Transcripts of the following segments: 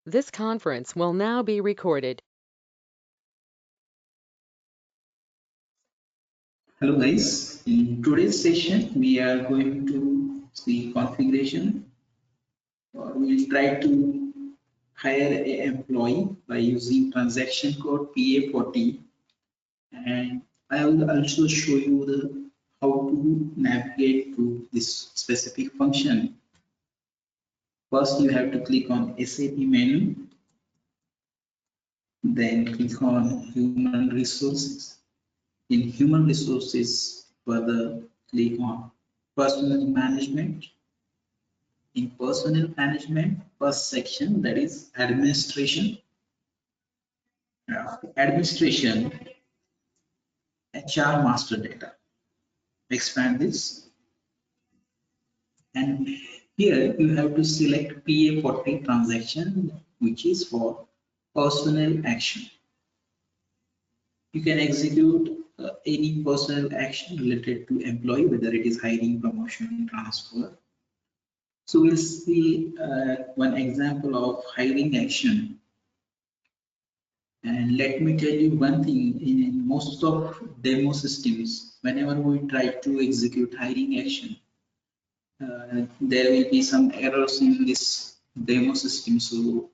This conference will now be recorded. Hello guys, in today's session we are going to see configuration, or we'll try to hire an employee by using transaction code PA40, and I will also show you the how to navigate to this specific function. First you have to click on SAP menu, then click on human resources. In human resources, further click on personnel management. In personnel management, first section, that is administration. Administration, HR master data. Expand this, and here you have to select PA40 transaction, which is for personnel action. You can execute any personnel action related to employee, whether it is hiring, promotion, transfer. So we'll see one example of hiring action. And let me tell you one thing, in most of demo systems, whenever we try to execute hiring action, there will be some errors in this demo system. So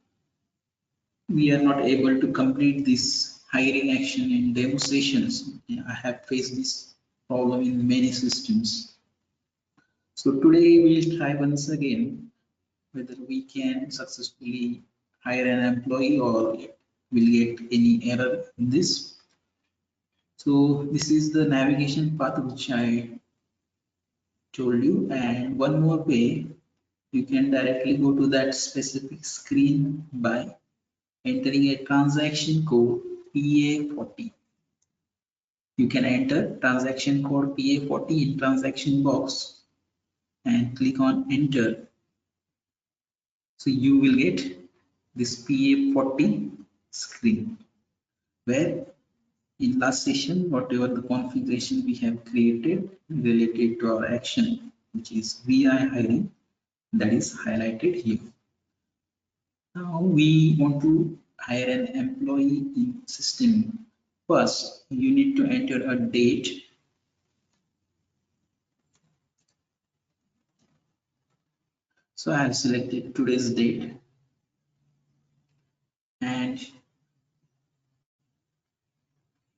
we are not able to complete this hiring action in demo sessions. I have faced this problem in many systems. So today we'll try once again whether we can successfully hire an employee or will get any error in this. So this is the navigation path which I told you, and one more way, you can directly go to that specific screen by entering a transaction code PA40. You can enter transaction code PA40 in transaction box and click on enter. So you will get this PA40 screen, where in last session whatever the configuration we have created related to our action, which is VI hiring, that is highlighted here. Now we want to hire an employee in system. First you need to enter a date. So I have selected today's date, and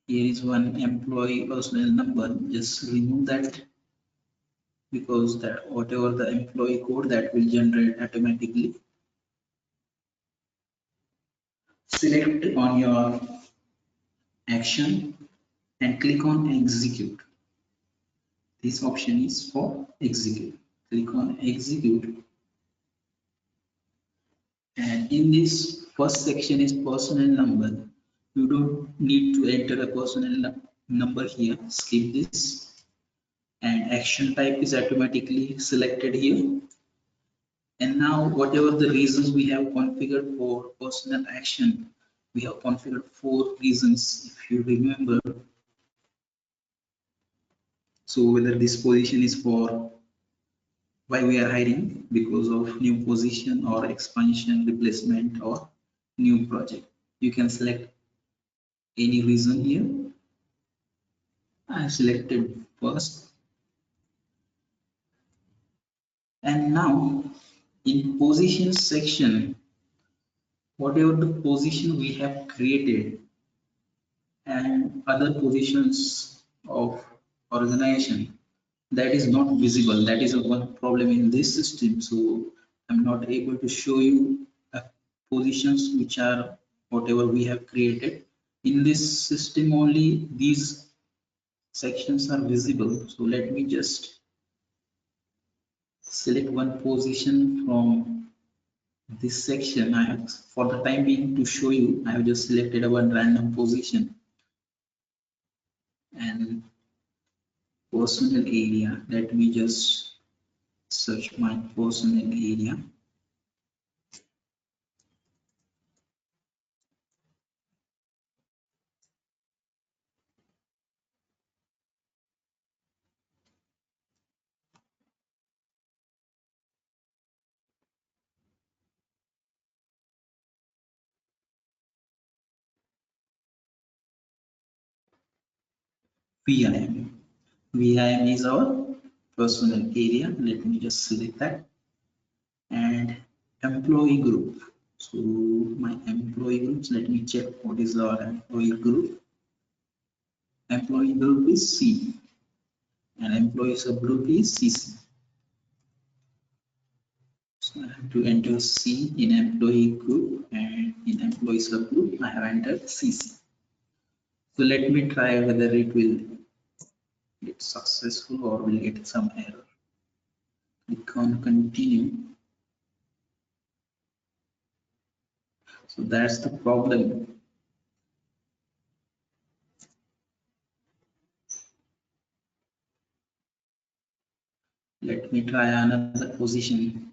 here is one employee personnel number. Just remove that, because that whatever the employee code that will generate automatically. Select on your action and click on execute. This option is for execute. Click on execute, and in this first section is personnel number. You don't need to enter a personnel number here. Skip this, and action type is automatically selected here. And now whatever the reasons we have configured for personnel action, we have configured 4 reasons, if you remember. So whether this position is for why we are hiring, because of new position or expansion, replacement, or new project. You can select any reason here. I have selected first. And now in position section, whatever the position we have created and other positions of organization, that is not visible. That is one problem in this system. So I'm not able to show you positions which are whatever we have created. In this system only these sections are visible. So let me just select one position from this section. I have, for the time being, to show you, I have just selected a one random position, and personnel area. Let me just search my personnel area. VIM. VIM is our personal area. Let me just select that. And employee group. So my employee groups, let me check what is our employee group. Employee group is C and employee subgroup is CC. So I have to enter C in employee group, and in employee subgroup I have entered CC. So let me try whether it will get successful or will get some error. Click on continue. So that's the problem. Let me try another position.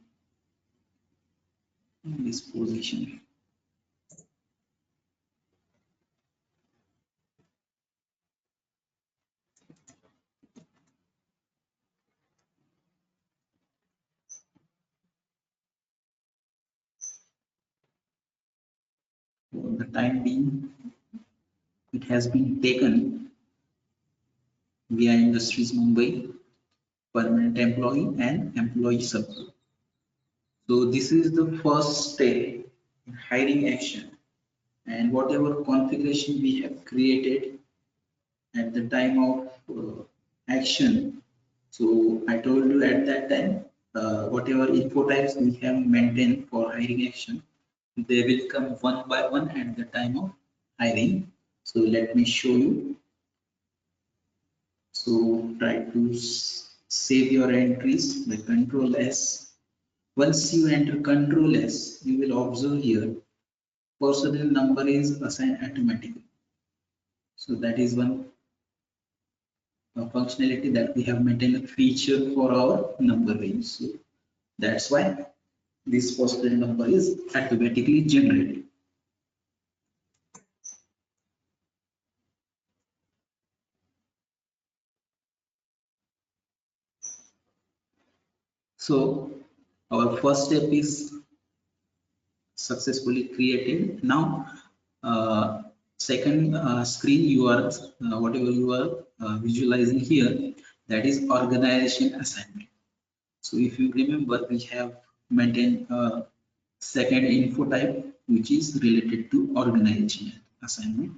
In this position. For the time being, it has been taken via Industries Mumbai, permanent employee and employee subgroup. So this is the first step in hiring action, and whatever configuration we have created at the time of action. So I told you at that time, whatever info types we have maintained for hiring action, they will come one by one at the time of hiring. So let me show you. So try to save your entries by Control S. Once you enter Control S, you will observe here personnel number is assigned automatically. So that is one functionality that we have maintained a feature for our number range. So that's why this personnel number is automatically generated. So our first step is successfully created. Now second screen, you are whatever you are visualizing here, that is organization assignment. So if you remember, we have maintained a second info type which is related to organization assignment,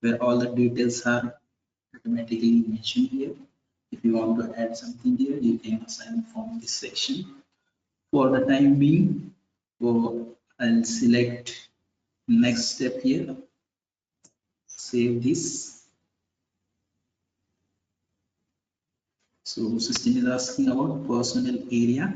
where all the details are automatically mentioned here. If you want to add something here, you can assign from this section. For the time being, so I'll select next step here, save this. So system is asking about personal area.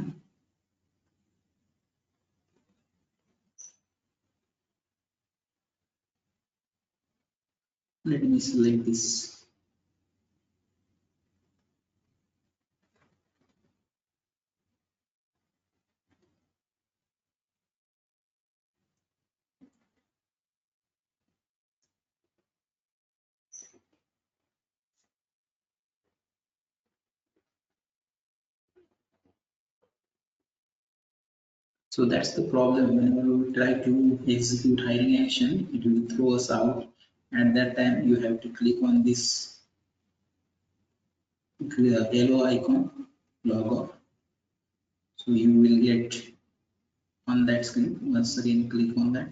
Let me select this. So that's the problem. Whenever we try to execute hiring action, it will throw us out. And that time you have to click on this yellow icon, log off. So you will get on that screen. Once again, click on that.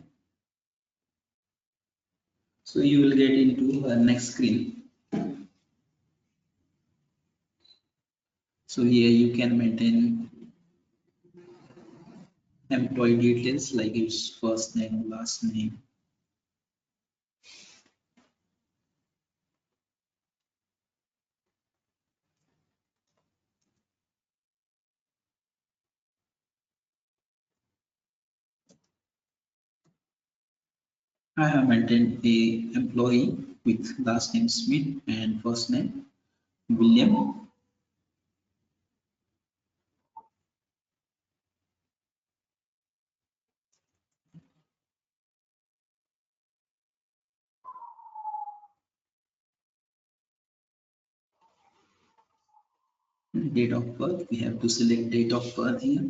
So you will get into the next screen. So here you can maintain employee details like its first name, last name. I have maintained a employee with last name Smith and first name William. Date of birth, we have to select date of birth here.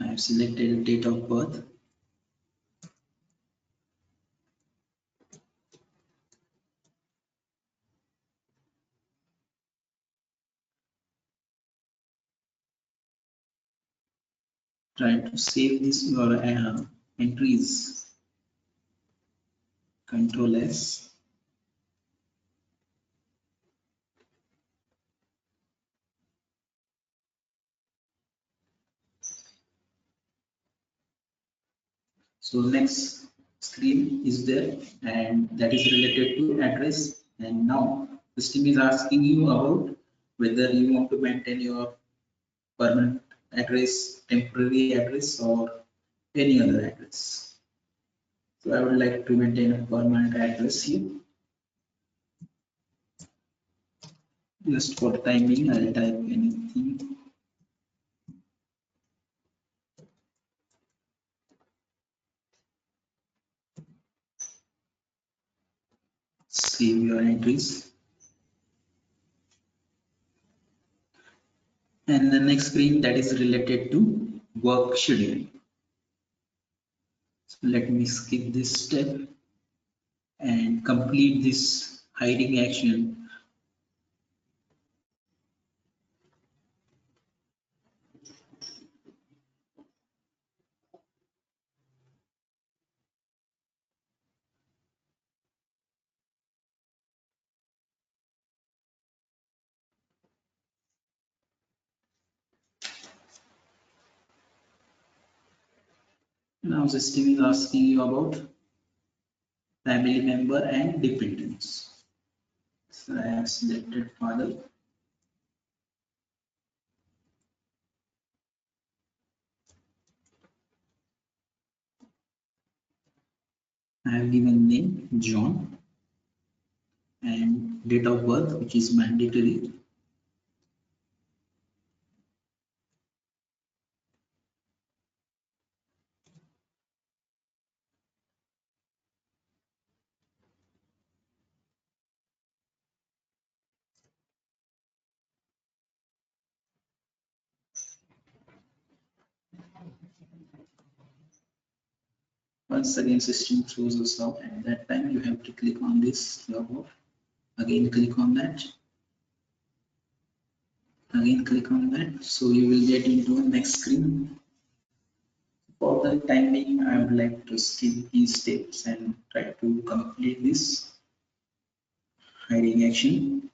I have selected date of birth. try to save this your entries. Control S. So next screen is there, and that is related to address. And now system is asking you about whether you want to maintain your permanent address, temporary address, or any other address. So I would like to maintain a permanent address here. Just for timing, I'll type anything. Save your entries. And the next screen that is related to work scheduling. So let me skip this step and complete this hiring action. Now system is asking you about family member and dependents. So I have selected father. I have given name John and date of birth, which is mandatory. Once again, system throws us out, and that time you have to click on this log off. Again, click on that. Again, click on that. So you will get into the next screen. For the time being, I would like to skip these steps and try to complete this hiring action.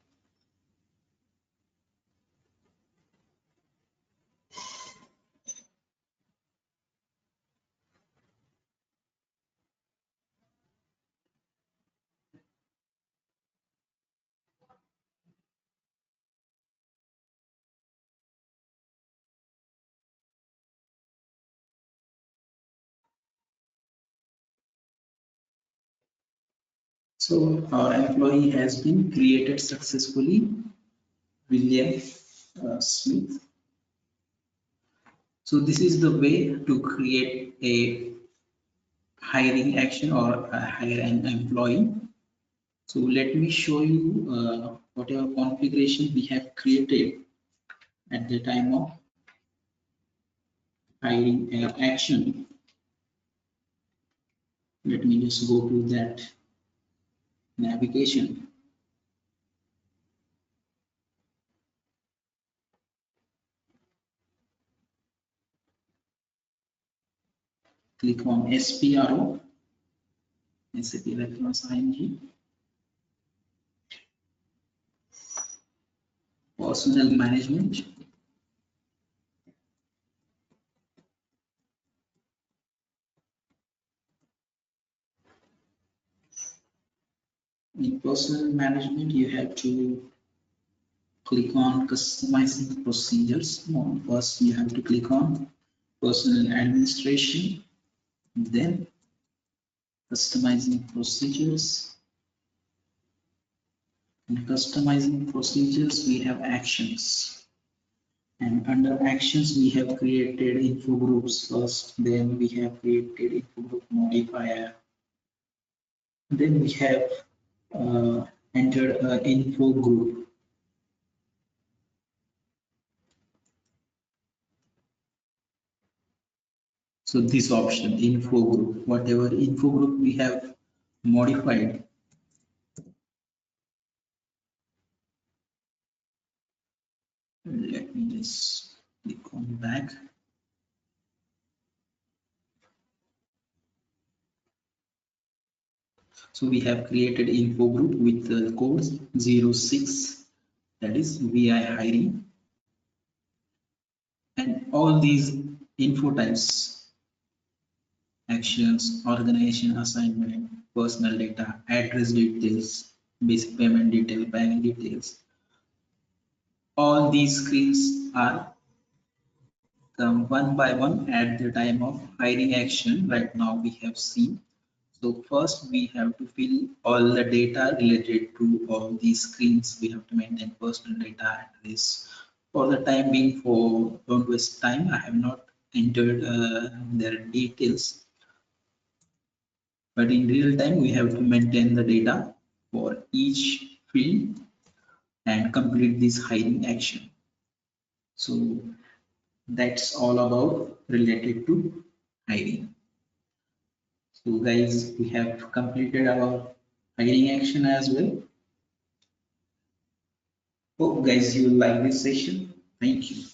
So our employee has been created successfully, William Smith. So this is the way to create a hiring action or hire an employee. So let me show you whatever configuration we have created at the time of hiring action. Let me just go to that navigation. Click on SPRO, SAP Reference ING, Personnel Management. In Personnel Management, you have to click on Customizing Procedures. First, you have to click on Personnel Administration, then Customizing Procedures. In Customizing Procedures, we have Actions. And under Actions, we have created info groups first, then we have created info group modifier. Then we have entered an info group. So this option, info group, whatever info group we have modified, let me just click on back. So we have created info group with the codes 06, that is VI hiring, and all these info types, actions, organization assignment, personal data, address details, basic payment detail, bank details. All these screens are come one by one at the time of hiring action. Right now we have seen. So first we have to fill all the data related to all these screens. We have to maintain personal data address. For the time being, for don't waste time, I have not entered their details. But in real time, we have to maintain the data for each field and complete this hiring action. So that's all about related to hiring. So guys, we have completed our hiring action as well. Hope guys you like this session. Thank you.